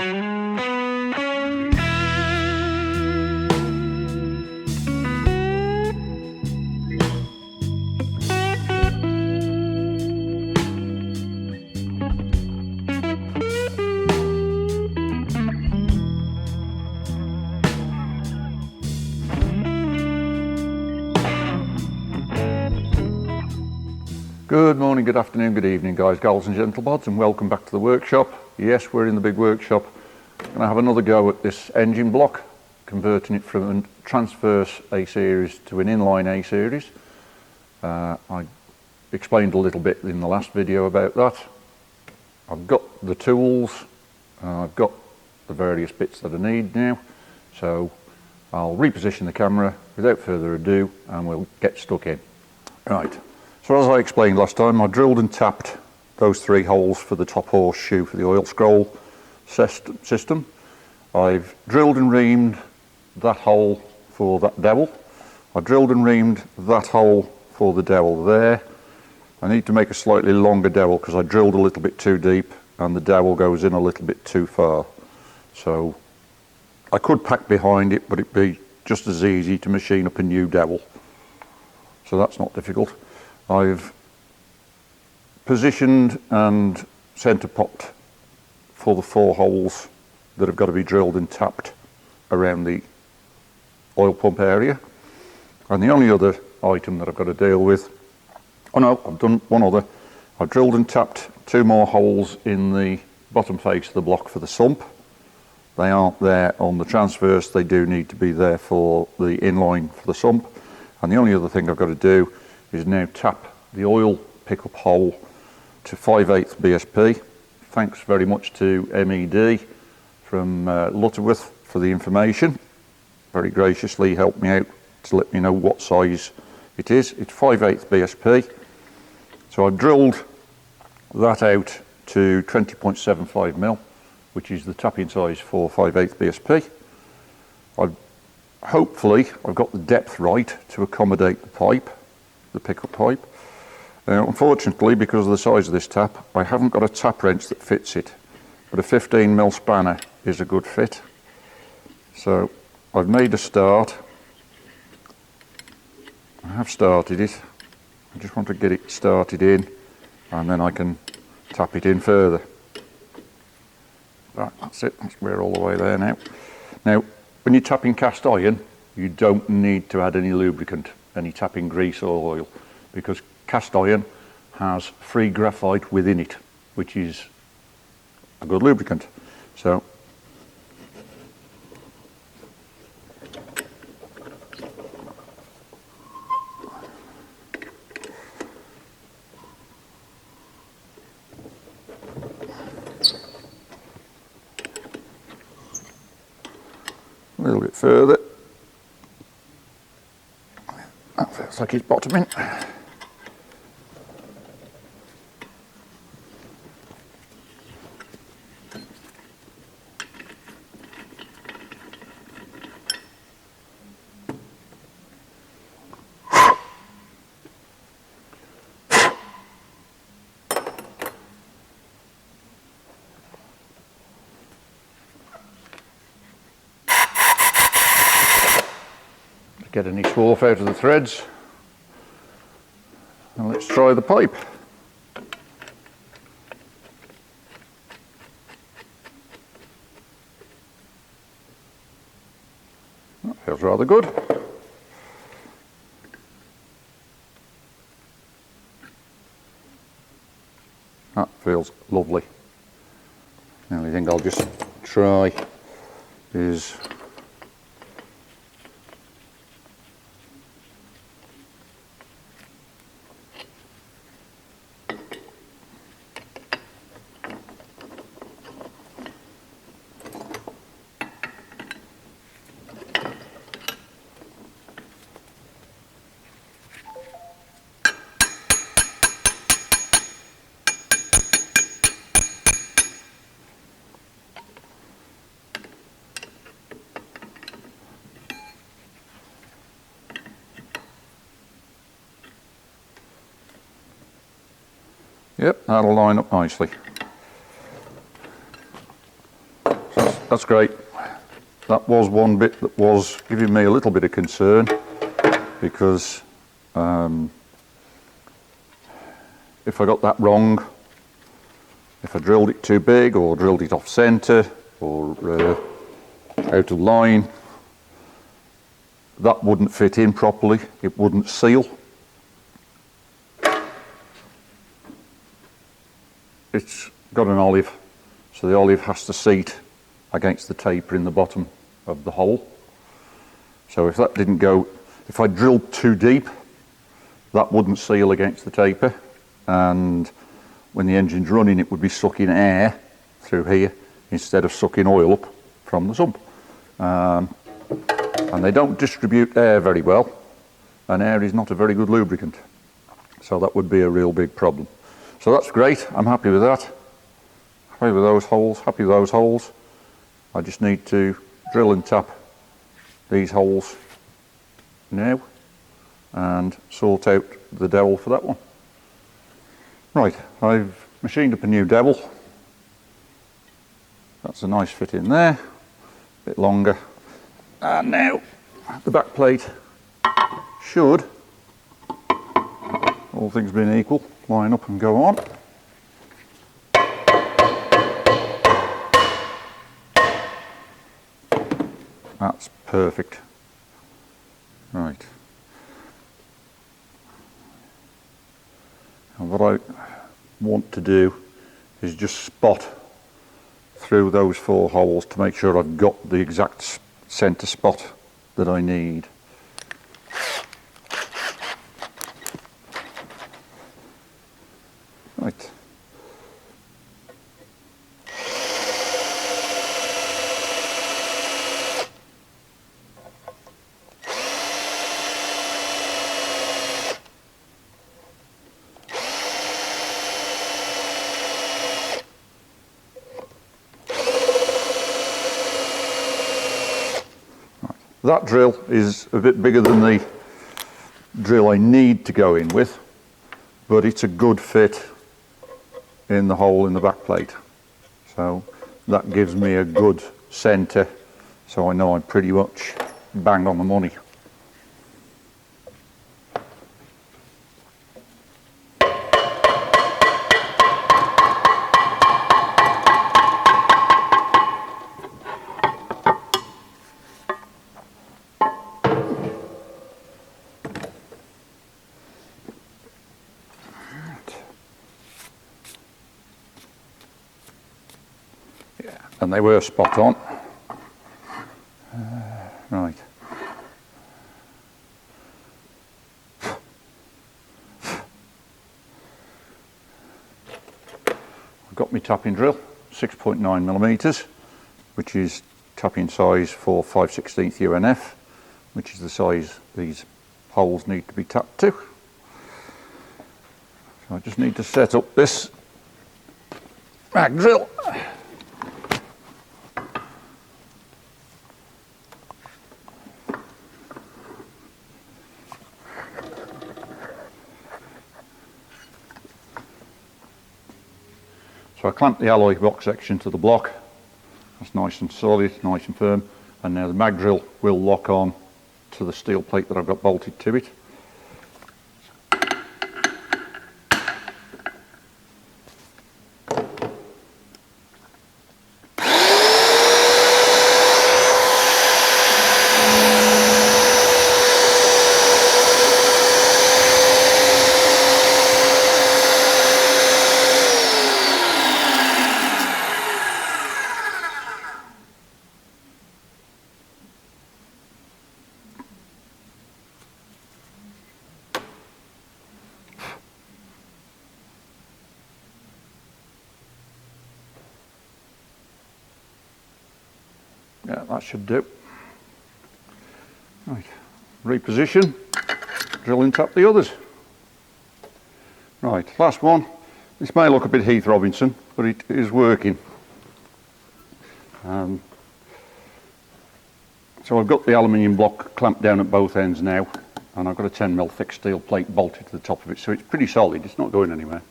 Good morning, good afternoon, good evening guys, gals and gentlemods, and welcome back to the workshop. Yes, we're in the big workshop. I'm going to have another go at this engine block, converting it from a transverse A-series to an inline A-series. I explained a little bit in the last video about that. I've got the tools, I've got the various bits that I need now, so I'll reposition the camera without further ado and we'll get stuck in. Right. So as I explained last time, I drilled and tapped those 3 holes for the top horseshoe for the oil scroll system. I've drilled and reamed that hole for that dowel. I drilled and reamed that hole for the dowel there. I need to make a slightly longer dowel because I drilled a little bit too deep and the dowel goes in a little bit too far. So I could pack behind it, but it'd be just as easy to machine up a new dowel. So that's not difficult. I've positioned and centre popped for the 4 holes that have got to be drilled and tapped around the oil pump area. And the only other item that I've got to deal with, oh no, I've done one other. I've drilled and tapped 2 more holes in the bottom face of the block for the sump. They aren't there on the transverse, they do need to be there for the inline for the sump. And the only other thing I've got to do is now tap the oil pickup hole to 5/8 BSP. Thanks very much to MED from Lutterworth for the information. Very graciously helped me out to let me know what size it is. It's 5/8 BSP. So I've drilled that out to 20.75mm, which is the tapping size for 5/8 BSP. Hopefully I've got the depth right to accommodate the pipe, the pickup pipe. Now unfortunately, because of the size of this tap, I haven't got a tap wrench that fits it, but a 15mm spanner is a good fit. So I've made a start. I have started it. I just want to get it started in and then I can tap it in further. Right, that's it, we're all the way there now. Now when you're tapping cast iron, you don't need to add any lubricant, any tapping grease or oil, because cast iron has free graphite within it, which is a good lubricant. So a little bit further. That feels like it's bottoming. Get any swarf out of the threads, and let's try the pipe. That feels rather good. That feels lovely. The only thing I'll just try is Yep, that'll line up nicely. So that's great. That was one bit that was giving me a little bit of concern, because if I got that wrong, if I drilled it too big or drilled it off centre or out of line, that wouldn't fit in properly, it wouldn't seal. It's got an olive, so the olive has to seat against the taper in the bottom of the hole. So if that didn't go, if I drilled too deep, that wouldn't seal against the taper, and when the engine's running it would be sucking air through here instead of sucking oil up from the sump. And they don't distribute air very well, and air is not a very good lubricant, so that would be a real big problem. So that's great, I'm happy with that. Happy with those holes, happy with those holes. I just need to drill and tap these holes now and sort out the dowel for that one. Right, I've machined up a new dowel. That's a nice fit in there, a bit longer. And now the back plate should, all things being equal, line up and go on. That's perfect. Right. And what I want to do is just spot through those 4 holes to make sure I've got the exact centre spot that I need. Right. That drill is a bit bigger than the drill I need to go in with, but it's a good fit in the hole in the back plate. So that gives me a good centre, so I know I'm pretty much bang on the money. And they were spot on. Right. I've got my tapping drill, 6.9mm, which is tapping size for 5/16 UNF, which is the size these holes need to be tapped to. So I just need to set up this mag drill. So I clamped the alloy box section to the block. That's nice and solid, nice and firm. And now the mag drill will lock on to the steel plate that I've got bolted to it. Yeah, that should do. Right, reposition, drill and tap the others. Right, last one. This may look a bit Heath Robinson, but it is working. So I've got the aluminium block clamped down at both ends now, and I've got a 10mm thick steel plate bolted to the top of it, so it's pretty solid, it's not going anywhere.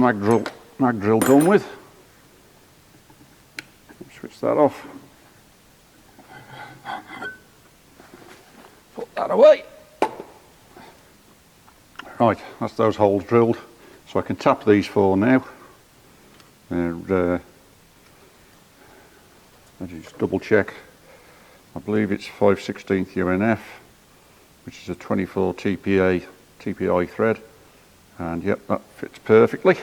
mag drill done with. Switch that off. Put that away. Right, that's those holes drilled. So I can tap these four now. They're, let's just double check. I believe it's 5/16 UNF, which is a 24 TPI thread. And yep, that fits perfectly.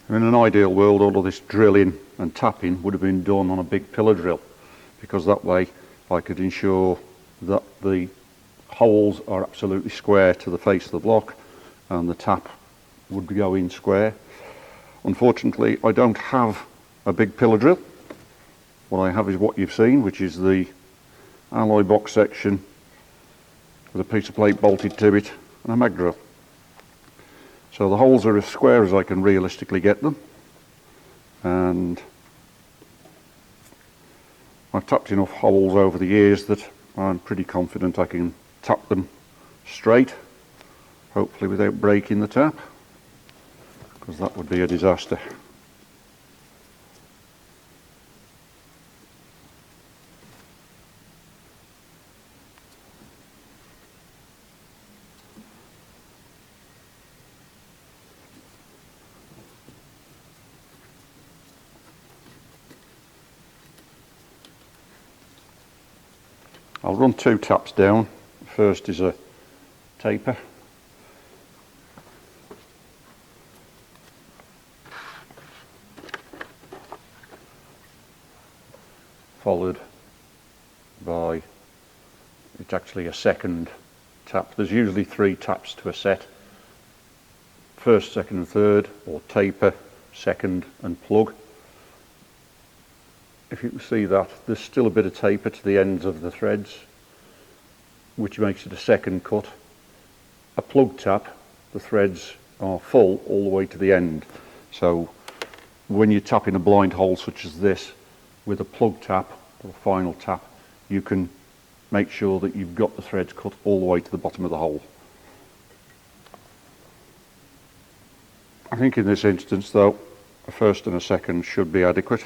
In an ideal world, all of this drilling and tapping would have been done on a big pillar drill, because that way I could ensure that the holes are absolutely square to the face of the block and the tap would go in square. Unfortunately, I don't have a big pillar drill. What I have is what you've seen, which is the alloy box section with a piece of plate bolted to it and a mag drill. So the holes are as square as I can realistically get them, and I've tapped enough holes over the years that I'm pretty confident I can tap them straight, hopefully without breaking the tap, because that would be a disaster. I'll run two taps down. First is a taper. Followed by, it's actually a second tap. There's usually 3 taps to a set. First, second and third, or taper, second and plug. If you can see that, there's still a bit of taper to the ends of the threads, which makes it a second cut. A plug tap, the threads are full all the way to the end. So when you're tapping a blind hole such as this with a plug tap or a final tap, you can make sure that you've got the threads cut all the way to the bottom of the hole. I think in this instance though, a first and a second should be adequate.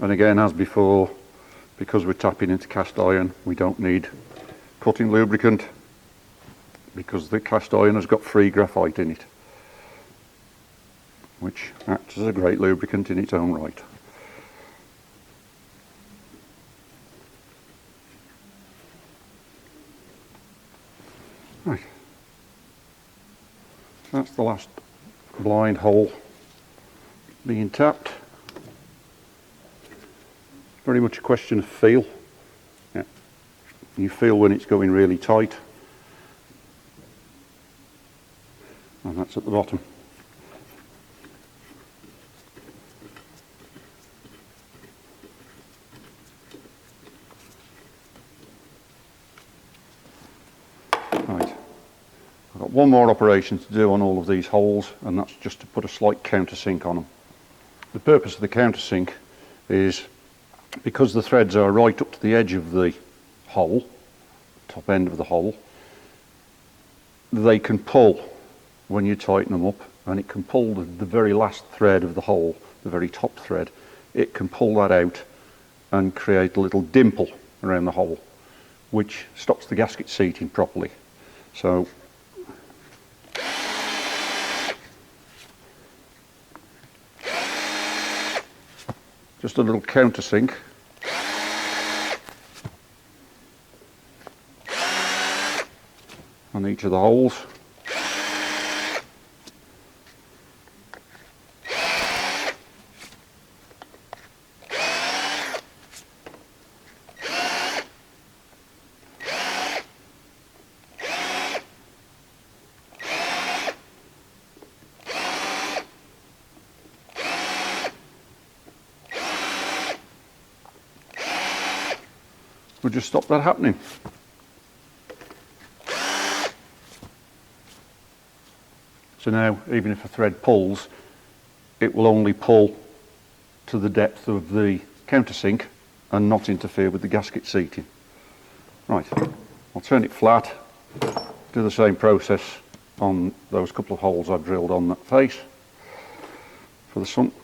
And again, as before, because we're tapping into cast iron, we don't need cutting lubricant, because the cast iron has got free graphite in it, which acts as a great lubricant in its own right. Right. That's the last blind hole being tapped. Very much a question of feel. Yeah. You feel when it's going really tight, and that's at the bottom. Right. I've got one more operation to do on all of these holes, and that's just to put a slight countersink on them. The purpose of the countersink is, because the threads are right up to the edge of the hole, top end of the hole, they can pull when you tighten them up, and it can pull the very last thread of the hole, the very top thread. It can pull that out and create a little dimple around the hole, which stops the gasket seating properly. So just a little countersink. On each of the holes. would just stop that happening. So now, even if a thread pulls, it will only pull to the depth of the countersink and not interfere with the gasket seating. Right, I'll turn it flat, do the same process on those couple of holes I've drilled on that face for the sump.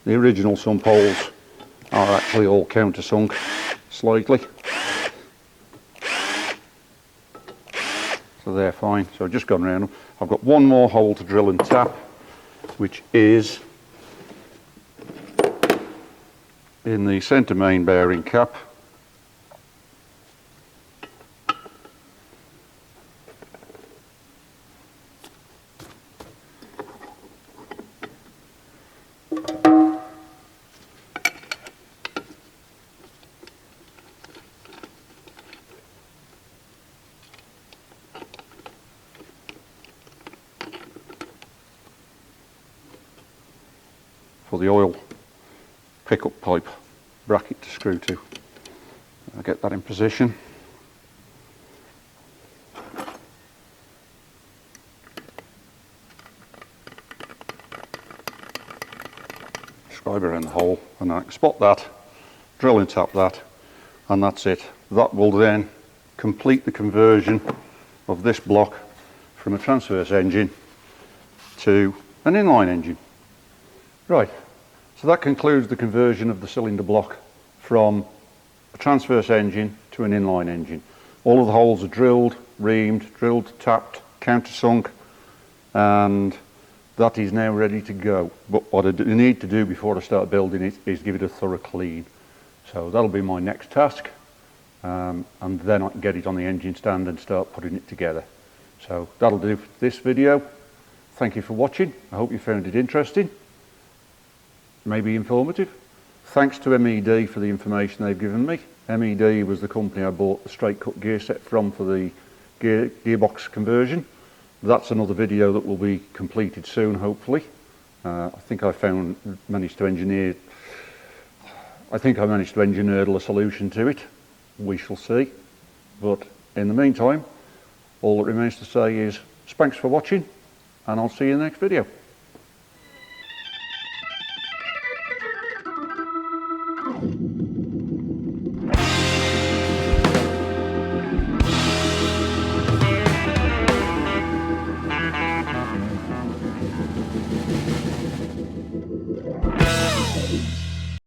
The original sump holes are actually all countersunk slightly, so they're fine. So I've just gone around them. I've got one more hole to drill and tap, which is in the centre main bearing cap. For the oil pickup pipe bracket to screw to. I'll get that in position. Scribe around the hole, and I can spot that, drill and tap that, and that's it. That will then complete the conversion of this block from a transverse engine to an inline engine. Right, so that concludes the conversion of the cylinder block from a transverse engine to an inline engine. All of the holes are drilled, reamed, drilled, tapped, countersunk, and that is now ready to go. But what I need to do before I start building it is give it a thorough clean. So that'll be my next task, and then I can get it on the engine stand and start putting it together. So that'll do for this video. Thank you for watching. I hope you found it interesting, maybe informative. Thanks to MED for the information they've given me. MED was the company I bought the straight cut gear set from for the gearbox conversion. That's another video that will be completed soon, hopefully. I think I managed to engineer a solution to it. We shall see. But in the meantime, all that remains to say is thanks for watching, and I'll see you in the next video.